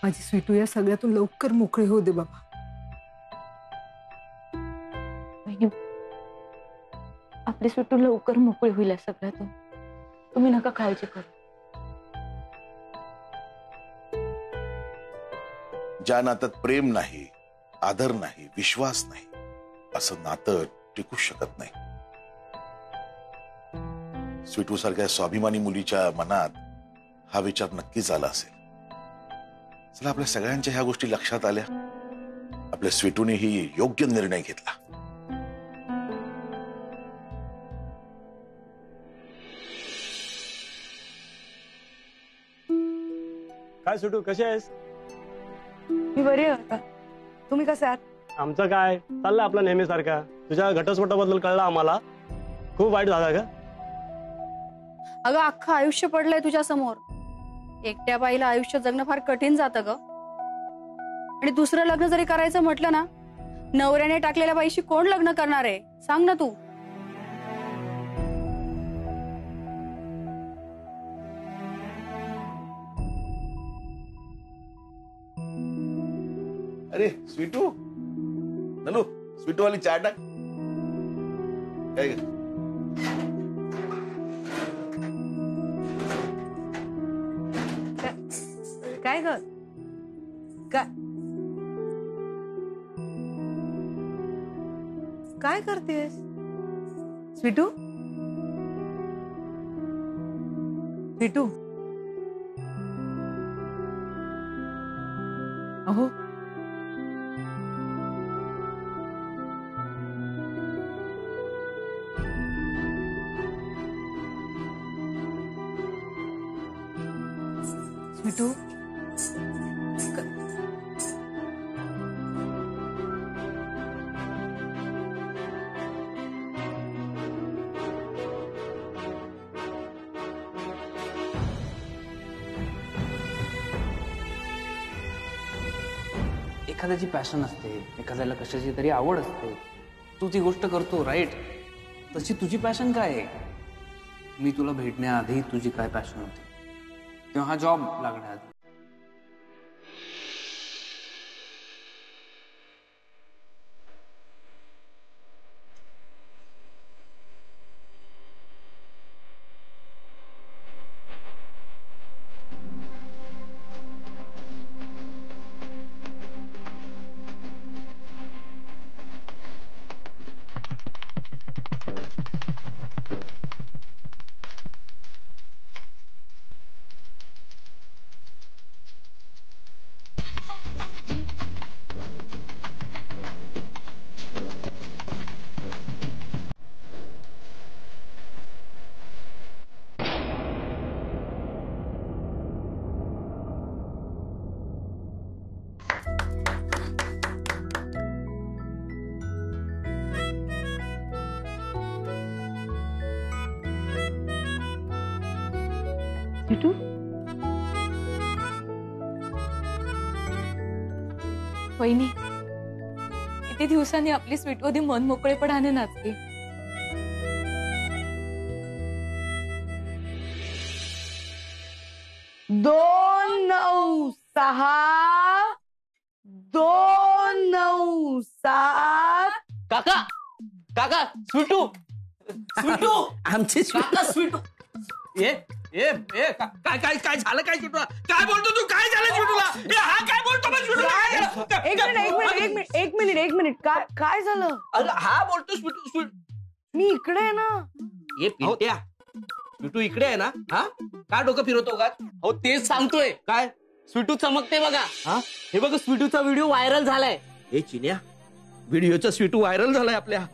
माझी स्वीटू या सगळ्यातून लवकर मोकळी होऊ दे बाबा. आपली स्वीटू लवकर मोकळी होईल या सगळ्यातून. तुम्ही नका काळजी करू. ज्या नात्यात प्रेम नाही, आदर नाही, विश्वास नाही, असं नातं टिकू शकत नाही. स्वीटू सारख्या स्वाभिमानी मुलीच्या मनात हा विचार नक्कीच आला असेल. चला, आपल्या सगळ्यांच्या ह्या गोष्टी लक्षात आल्या. आपल्या स्वीटूने ही योग्य निर्णय घेतला. काय स्वीटू, कशी आहेस? मी बरी आहे. तुम्ही कसे आहात? आमचं काय चाललंय आपलं नेहमीसारखा. तुझ्या घटस्फोटाबद्दल कळलं आम्हाला, खूप वाईट झाला का? अगं अख्खं आयुष्य पडलंय तुझ्या समोर. एकट्या बाईला आयुष्य जगणं फार कठीण जातं ग. आणि दुसरं लग्न जरी करायचं म्हटलं ना, नवऱ्याने टाकलेल्या बाईशी कोण लग्न करणार आहे सांग ना तू. अरे स्वीटू, नलू, स्वीटू वाली चाय टाक. काय ग? काय ग? काय करतेस स्वीटू? स्वीटू, अहो स्वीटू, एखाद्याची पॅशन असते, एखाद्याला कशाची तरी आवड असते. तू ती गोष्ट करतो, राईट? तशी तुझी पॅशन काय आहे? मी तुला भेटण्याआधी तुझी काय पॅशन होती, किंवा हा जॉब लागण्याआधी? स्वीटू, वहिनी, किती दिवसांनी आपली स्वीटू आधी मन मोकळेपणाने नाचली. दोन 9 6 2 9 7. काका, काका, स्वीटू, स्वीटू, आमची काका स्वीटू. ए ए ए काय काय काय झालं? काय स्वीटूला काय बोलतो तू? काय झालं स्वीटूला? हा काय बोलतो मग स्वीटूला? एक मिनिट काय झालं? अरे हा बोलतो स्वीटू. मी इकडे आहे ना. ये पिंट्या, स्वीटू इकडे आहे ना? हा काय डोकं फिरवतो का? हो तेच सांगतोय. काय स्वीटू चमकते बघा. हा हे बघ, स्वीटूचा व्हिडिओ व्हायरल झालाय. हे चिन्या, व्हिडिओचा स्वीटू व्हायरल झालाय आपल्या.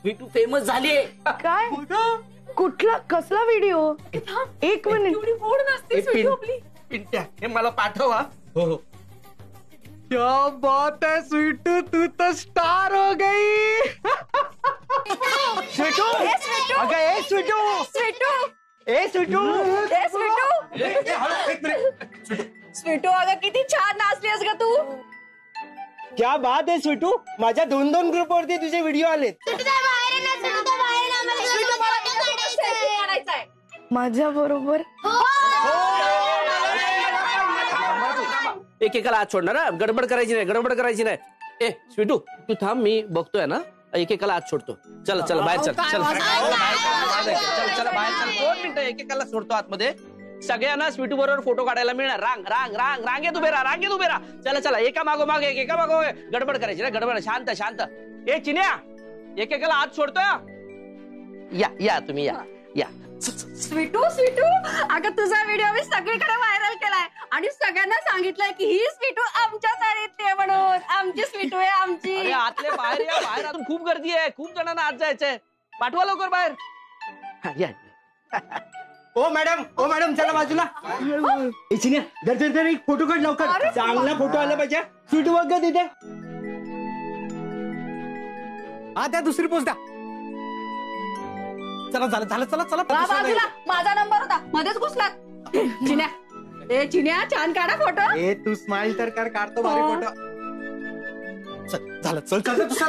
स्वीटू फेमस झालीये. काय? कुठला, कसला व्हिडिओ? एक मिनिट. पिंट्या, हे मला पाठवा. हो. क्या बात है स्वीटू, तू तो स्टार हो गई. स्वीटू, अगं ए स्वीटू, ए स्वीटू, स्वीटू अगं किती छान नाचलीस ग तू. क्या बात है स्वीटू, माझ्या 2 ग्रुप वरती तुझे व्हिडिओ आलेत. माझ्या बरोबर? एकेकाला हात सोडणार ना, गडबड करायची नाही, गडबड करायची नाही. ए स्वीटू तू थांब, मी बघतोय ना, एकेकाला हात सोडतो. चला चला बाहेर चल, चल चला बाहेर चल. 2 मिनिटं एकेकाला सोडतो आतमध्ये. सगळ्यांना स्वीटू बरोबर फोटो काढायला मिळणार. रांग रांग रांग रांगेत उभे राहा, रांगेत उभे राहा. चला चला, एका मागोमाग एक, एका मागोमाग एक. गडबड करायची ना, गडबड. शांत शांत. ए चिन्या, एकेकाला हात सोडतोय. या या तुम्ही या या. स्वीटू स्वीटू, अगं तुझा व्हिडिओ मी सगळीकडे व्हायरल केलाय आणि सगळ्यांना सांगितलंय की ही स्वीटू आमच्या चाळीतली आहे म्हणून. आमची स्वीटू आहे आमची. अरे आतले बाहेर या, बाहेर अजून खूप गर्दी आहे, खूप जणांना आत जायचंय. पाठवा लवकर बाहेर. हा, या. ओ मॅडम चला बाजूला. चिन्या धर एक फोटो काढ लवकर. चांगला फोटो आला पाहिजे. स्वीटू बघ ग तिथे. हा त्या दुसरी पोस्ट द्या. चला झालं चला चला. बाजूला, माझा नंबर होता, मध्येच घुसलात. चिन्या, ए चिन्या, छान काढा फोटो. ए तू स्माइल तर कर, काढतो भारी फोटो. झालं चल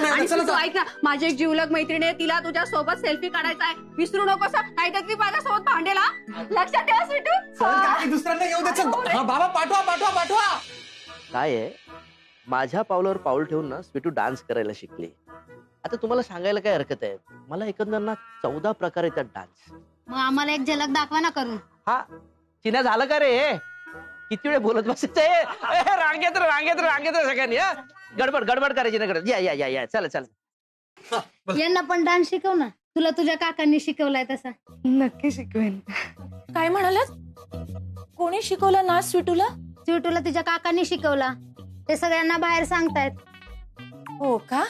आणि तू ऐक ना, माझी एक जीवलग मैत्रीण आहे, तिला तुझ्या सोबत सेल्फी काढायचा आहे. विसरू नकोस, नाहीतर ती माझ्यासोबत भांडेला. लक्षात ठेवा स्वीटू. दुसऱ्यांना येऊ दे. चल बाबा, पाठवा. काय आहे, माझ्या पावलावर पाऊल ठेवून ना स्वीटू डान्स करायला शिकली. आता तुम्हाला सांगायला काय हरकत आहे, मला एकंदर ना 14 प्रकार येतात डान्स. मग आम्हाला एक झलक दाखवा ना करून. हा चिन्या, झालं का रे? किती वेळ बोलत बसायचंय? रांगेत सगळ्यांनी. गडबड करायची ना. या चला. यांना पण डान्स शिकव ना, तुला तुझ्या काकांनी शिकवलाय तसा. नक्की शिकवेन. काय म्हणालात? कोणी शिकवलं नाच स्वीटूला? स्वीटूला तिच्या काकांनी शिकवला, ते सगळ्यांना बाहेर सांगतायत. हो का?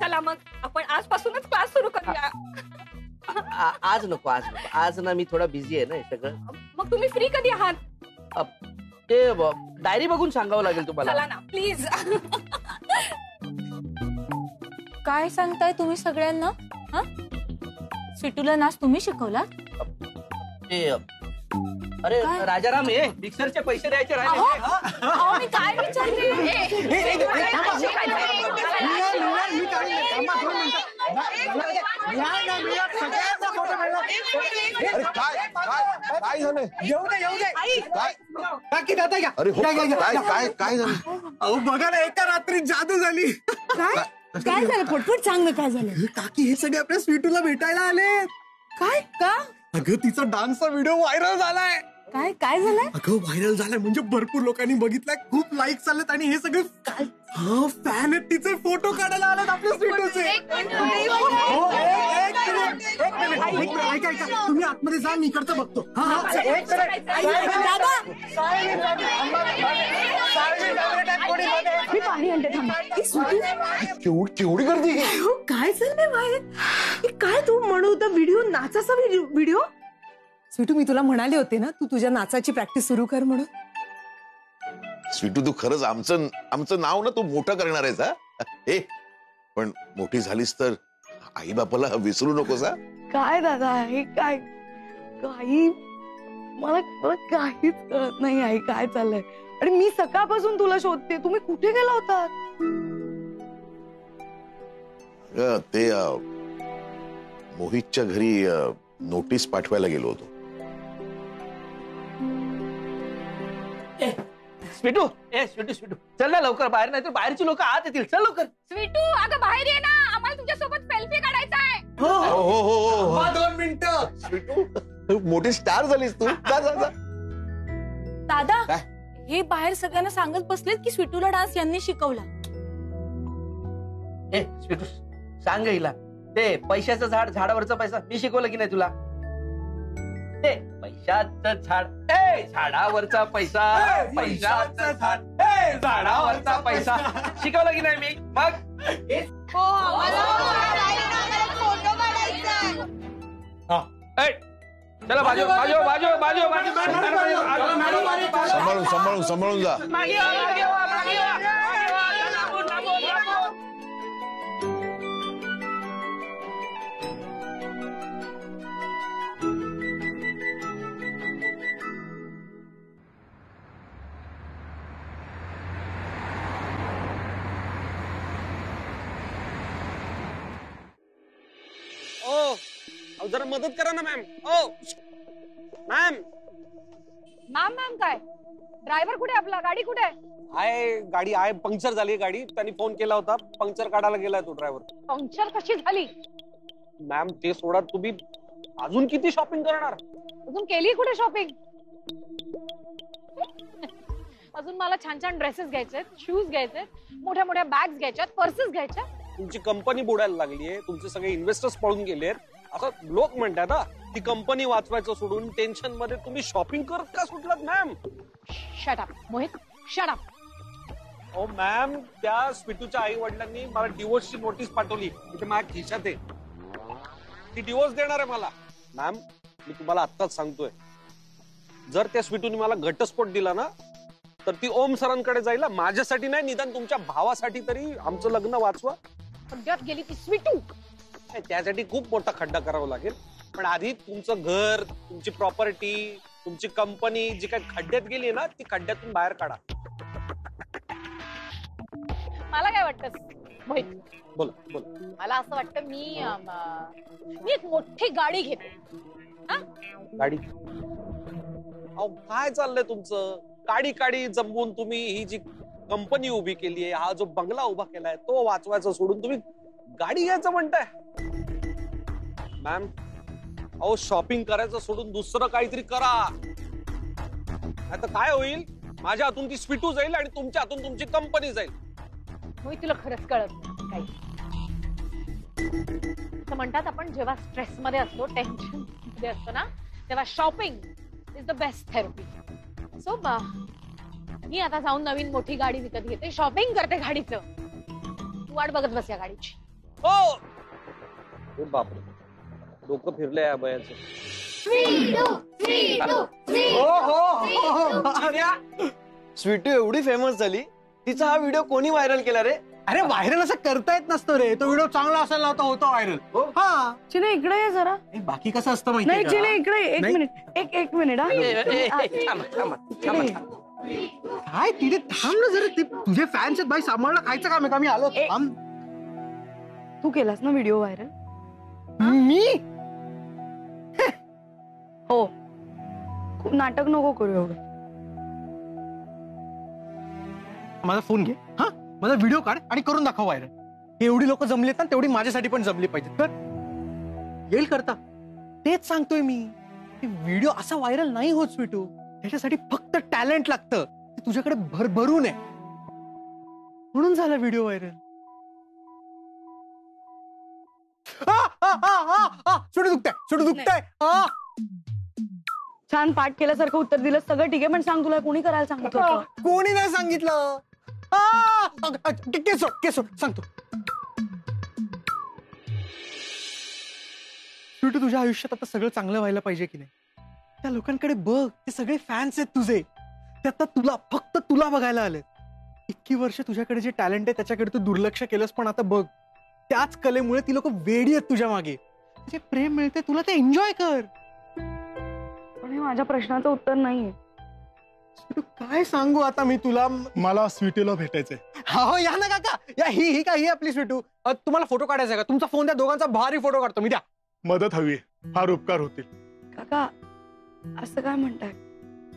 चला मग आपण आजपासूनच क्लास सुरू करूया. आज नको. आज ना मी थोडा बिझी आहे ना हे सगळं. मग तुम्ही फ्री कधी आहात? ते डायरी बघून सांगावं लागेल तुम्हाला. चला ना प्लीज. काय सांगताय तुम्ही सगळ्यांना? हा, स्वीटूला नाच तुम्ही शिकवला? अरे राजाराम, हे मिक्सरचे पैसे द्यायचे राहिले. मी काय विचारते? काय झालंय? येऊ दे. काकी जाता का? अरे काय झालं? अहो बघा ना, एका रात्री जादू झाली. काय झालं? पटपट सांग ना, काय झालं? काकी हे सगळे आपल्या स्वीटूला भेटायला आले. काय? का? अगं तिचा डान्सचा व्हिडिओ व्हायरल झालाय. काय झालंय? अगं व्हायरल झालाय म्हणजे भरपूर लोकांनी बघितलाय, खूप लाईक्स आलेत आणि हे सगळे फॅन आहेत तिचे, फोटो काढायला आलेत आपल्या स्वीटूचे. ऐका तुम्ही आतमध्ये जा, मी इकडचं बघतो. मी पाणी आणते, थांबा. केवढी गर्दी. काय चाललंय बाहेर? काय तू म्हणू होता व्हिडिओ, नाचाचा व्हिडिओ? स्वीटू, मी तुला म्हणाले होते ना, तू तुझ्या नाचाची प्रॅक्टिस सुरू कर म्हणून. स्वीटू, तू खरंच आमचं नाव ना तू मोठं करणार आहेस. हा, पण मोठी झालीस तर आई बापाला विसरू नकोस. हा, काय दादा, हे काय काही मला काहीच कळत नाही आई, काय चाललंय. आणि मी सकाळपासून तुला शोधते, तुम्ही कुठे गेला होता? ते मोहितच्या घरी नोटीस पाठवायला गेलो होतो. स्वीटू चल ना लवकर बाहेर, नाही तर बाहेरची लोक आत येतील. चल लवकर. स्वीटू, अगं बाहेर ये ना, आम्हाला तुझ्यासोबत सेल्फी काढायचा आहे. हो 2 मिनिटं. स्वीटू, मोठी स्टार झालीस तू. जा. दादा, काय? हे बाहेर सगळ्यांना सांगत बसलेत की स्वीटूला डान्स यांनी शिकवला. स्वीटू सांग हिला, ते पैशाचं झाडावरचा पैसा मी शिकवलं की नाही तुला? ते पैशाचं झाड, झाडावरचा पैसा, पैशाचं झाड, झाडावरचा पैसा शिकवलं की नाही मी? मग चला बाजू. सांभाळून जा. जरा मदत करा ना मॅम. ओ मॅम, मॅम मॅम काय ड्रायव्हर कुठे आपला गाडी कुठे आहे गाडी आहे पंक्चर झाली गाडी त्यांनी फोन केला होता पंक्चर काढायला गेलाय तो ड्रायव्हर पंक्चर कशी झाली मॅम ते सोडा तुम्ही अजून किती शॉपिंग करणार अजून केली कुठे शॉपिंग अजून मला छान छान ड्रेसेस घ्यायचे शूज घ्यायचे मोठ्या मोठ्या बॅग्स घ्यायच्यात पर्सेस घ्यायच्या तुमची कंपनी बुडायला लागलीये तुमचे सगळे इन्व्हेस्टर्स पळून गेलेत असं लोक म्हणतात ना ती कंपनी वाचवायचं सोडून टेन्शन मध्ये तुम्ही शॉपिंग करत का सुटलात ma'am shut up Mohit shut up ओ मॅम त्या स्वीटूच्या आई वडिलांनी मला डिवोर्सची नोटीस पाठवली तिथे माझ्या खिशात आहे ती डिवोर्स देणार आहे मला मॅम मी तुम्हाला आत्ताच सांगतोय जर त्या स्वीटूने मला घटस्फोट दिला ना तर ती ओम सरांकडे जाईल माझ्यासाठी नाही निदान तुमच्या भावासाठी तरी आमचं लग्न वाचवा खड्ड्यात गेली ती स्वीटू त्यासाठी खूप मोठा खड्डा करावा लागेल पण आधी तुमचं घर तुमची प्रॉपर्टी तुमची कंपनी जी काही खड्ड्यात गेली ना ती खड्ड्यातून बाहेर काढा मला काय वाटतं मोहित बोला बोला मला असं वाटतं मी एक मोठी गाडी घेते गाडी अहो काय चाललंय तुमचं काडी काडी जमवून तुम्ही ही जी कंपनी उभी केली आहे हा जो बंगला उभा केलाय तो वाचवायचा सोडून तुम्ही गाडी घ्यायचं म्हणताय मॅम अहो शॉपिंग करायचं सोडून दुसरं काहीतरी करा आता काय होईल माझ्या हातून ती स्वीटू जाईल आणि तुमच्या हातून तुमची कंपनी जाईल मोहित तुला खरंच कळत नाही असं म्हणतात आपण जेव्हा स्ट्रेस मध्ये असतो टेन्शन मध्ये असतो ना तेव्हा shopping is the best therapy so मी आता जाऊन नवीन मोठी गाडी विकत घेते शॉपिंग करते गाडीचं तू वाट बघत बस या गाडीची हो बापरे डोकं फिरलंय या बयाचं स्वीटू एवढी फेमस झाली तिचा हा व्हिडिओ कोणी व्हायरल केला रे अरे व्हायरल असं करता येत नसतो रे तो व्हिडिओ चांगला असायला होता होतो व्हायरल हा चिने इकडे ये जरा बाकी कसं असतं नाही माहिती चिने इकडे एक मिनिट एक मिनिट काय तिथे थांब ना जरा ते तुझे फॅन्स आहेत भाई सांभाळणं खायचं काम आहे का मी आलो थांब तू केलास ना व्हिडिओ व्हायरल मी हो खूप नाटक नको करू एवढं माझा फोन घे हा माझा व्हिडिओ काढ आणि करून दाखव व्हायरल एवढी लोक जमलेत ना तेवढी माझ्यासाठी पण जमली पाहिजेत तर येईल करता तेच सांगतोय मी व्हिडिओ असा व्हायरल नाही होत स्वीटू त्याच्यासाठी फक्त टॅलेंट लागतं ते तुझ्याकडे भरभरून आहे म्हणून झाला व्हिडिओ व्हायरल सुटू दुखताय छान पाठ केल्यासारखं उत्तर दिलं सगळं ठीक आहे पण सांग तुला कोणी करायला सांगितलं होतं कोणी नाही सांगितलं केसो सांगतो स्वीटू तुझ्या आयुष्यात आता सगळं चांगलं व्हायला पाहिजे की नाही त्या लोकांकडे बघ ते सगळे फॅन्स आहेत तुझे ते आता तुला फक्त तुला बघायला आले इतकी वर्ष तुझ्याकडे जे टॅलेंट आहे त्याच्याकडे तू दुर्लक्ष केलंस पण आता बघ त्याच कलेमुळे ती लोक वेडी आहेत तुझ्या मागे जे प्रेम मिळते तुला ते एन्जॉय कर पण हे माझ्या प्रश्नाचं उत्तर नाहीये स्वीटू काय सांगू आता मी तुला मला स्वीटूला भेटायचंय हो या ना काका या ही का ही आपली स्वीटू तुम्हाला फोटो काढायचा का तुमचा फोन द्या दोघांचा भारी फोटो काढतो मी द्या मदत हवी फार उपकार होतील काका असं काय म्हणताय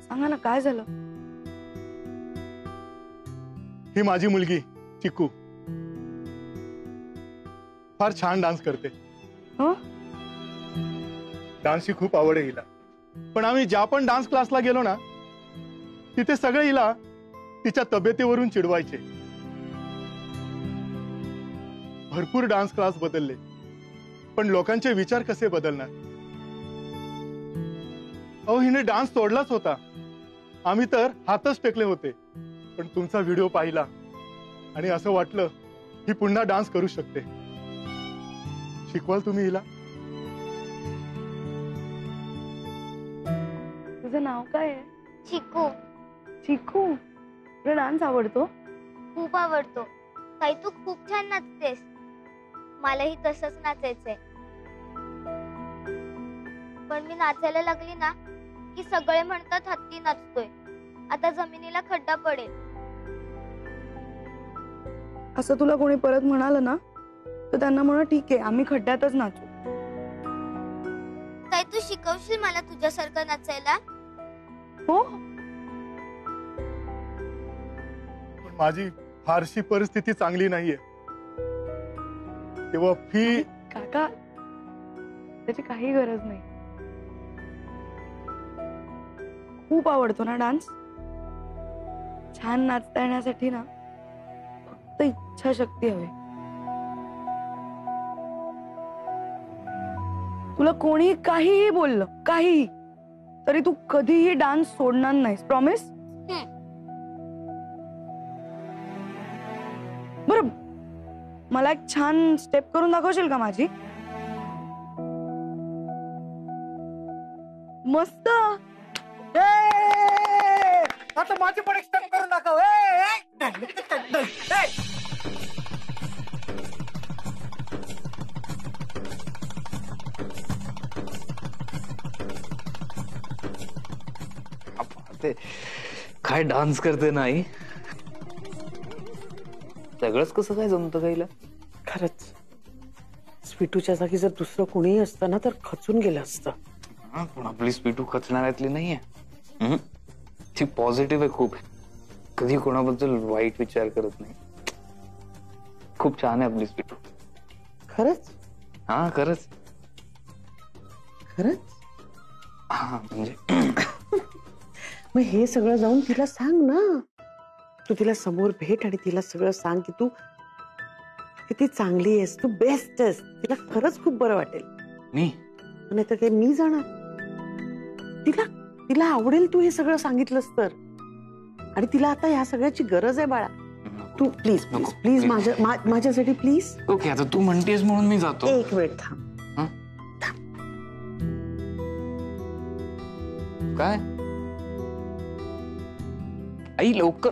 सांगा ना काय झालं ही माझी मुलगी चिकू फार छान डान्स करते डान्सची खूप आवड आहे हिला पण आम्ही ज्या पण डान्स क्लासला गेलो ना तिथे सगळे हिला तिच्या तब्येतीवरून चिडवायचे भरपूर डान्स क्लास बदलले पण लोकांचे विचार कसे बदलणार अहो हिने डान्स तोडलाच होता आम्ही तर हातच टेकले होते पण तुमचा व्हिडिओ पाहिला आणि असं वाटलं ही पुन्हा डान्स करू शकते शिकवाल तुम्ही हिला तुझं नाव काय आहे चिकू चिकू तुला डान्स आवडतो खूप आवडतो ताई तू खूप छान नाचतेस मलाही तसंच नाचायचंय पण मी नाचायला लागली ना की सगळे म्हणतात हत्ती नाचतोय आता जमिनीला खड्डा पडेल असं तुला कोणी परत म्हणालं ना तर त्यांना म्हणा ठीक आहे आम्ही खड्ड्यातच नाचू ताई तू शिकवशील मला तुझ्यासारखं नाचायला हो पण माझी फारशी परिस्थिती चांगली नाहीये, तेव्हा फी. काका त्याची काही गरज नाही. खूप आवडतो ना डान्स. छान नाचता येण्यासाठी ना फक्त इच्छाशक्ती हवी. तुला कोणी काहीही बोललं काहीही तरी तू कधीही डान्स सोडणार नाहीस. प्रॉमिस? बरं मला एक छान स्टेप करून दाखवशील का माझी? मस्त. आता माझी पण एक स्टेप करून दाखव. काय डान्स करते नाही, सगळंच कसं काय जमतं काहीला. खरंच स्वीटूच्या जागी जर दुसरं कोणीही असतं ना तर खचून गेलं असतं. पण आपली स्वीटू खचणाऱ्यातली नाहीये. ती पॉझिटिव्ह आहे खूप. कधी कोणाबद्दल वाईट विचार करत नाही. खूप छान आहे आपली स्वीटू. खरंच? हा खरंच. खरंच? हा म्हणजे मग हे सगळं जाऊन तिला सांग ना. तू तिला समोर भेट आणि तिला सगळं सांग की तू किती चांगली आहेस, तू बेस्ट आहेस. तिला खरंच खूप बरं वाटेल. नाही तर काय मी जाणार. तिला तिला आवडेल तू हे सगळं सांगितलंस तर. आणि तिला आता ह्या सगळ्याची गरज आहे बाळा. तू प्लीज प्लीज प्लीज माझ्यासाठी प्लीज. ओके आता तू म्हणतेस म्हणून मी जातो. एक वेळ थांब. काय आई लवकर.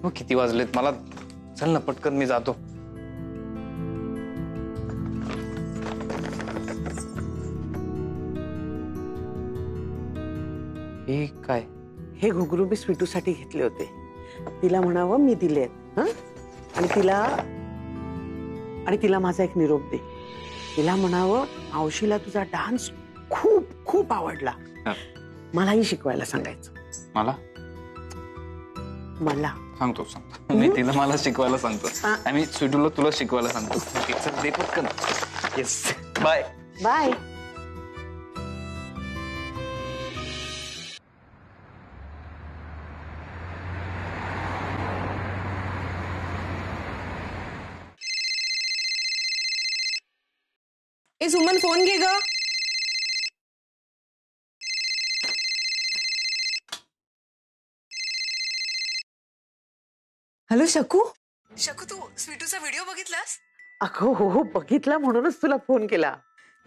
मग किती वाजलेत मला? चल ना पटकन मी जातो. हे काय? हे घुगरू मी स्वीटूसाठी घेतले होते. तिला म्हणावं मी दिलेत. आणि तिला माझा एक निरोप दे. तिला म्हणावं मावशीला तुझा डान्स खूप खूप आवडला. मलाही शिकवायला सांगायचं. मला सांगतो मी तिला मला शिकवायला सांगतो. आणि स्वीटूला तुला शिकवायला सांगतो. चल दे पटकन. Yes bye bye. ए सुमन फोन घे ग. हॅलो शकू. शकू तू स्वीटूचा व्हिडिओ बघितलास? अगं हो बघितला म्हणूनच तुला फोन केला.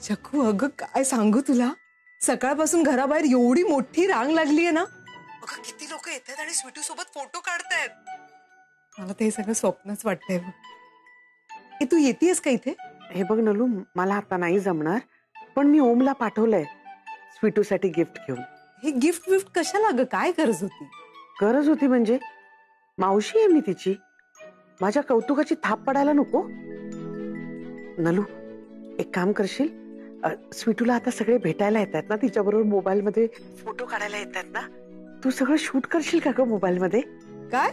शकू अगं काय सांगू तुला, सकाळपासून घराबाहेर एवढी मोठी रांग लागलीये ना. अगं किती लोक येतात आणि स्वीटू सोबत फोटो काढतायत. मला ते सगळं स्वप्नच वाटतंय बघ. ए तू येतेस का इथे? हे बघ नलू मला आता नाही जमणार, पण मी ओमला पाठवलंय स्वीटूसाठी गिफ्ट घेऊन. हे गिफ्ट कशाला ग? काय गरज होती? गरज होती म्हणजे मावशी आहे मी तिची. माझ्या कौतुकाची थाप पडायला नको. नलू एक काम करशील, स्वीटूला आता सगळे भेटायला येतात ना, तिच्याबरोबर मोबाईल मध्ये फोटो काढायला येतात ना, तू सगळं शूट करशील का ग मोबाईल मध्ये? काय?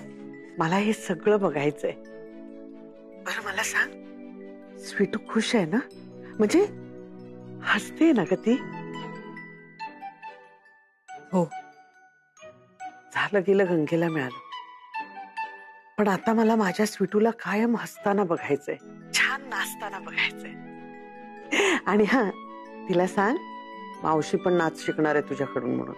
मला हे सगळं बघायचंय. बरं मला सांग, स्वीटू खुश आहे ना? म्हणजे हसते ना ग ती? हो. झालं गेलं गंगेला मिळालं. पण आता मला माझ्या स्वीटूला कायम हसताना बघायचंय, छान नाचताना बघायचंय. आणि हा तिला सांग मावशी पण नाच शिकणार आहे तुझ्याकडून म्हणून.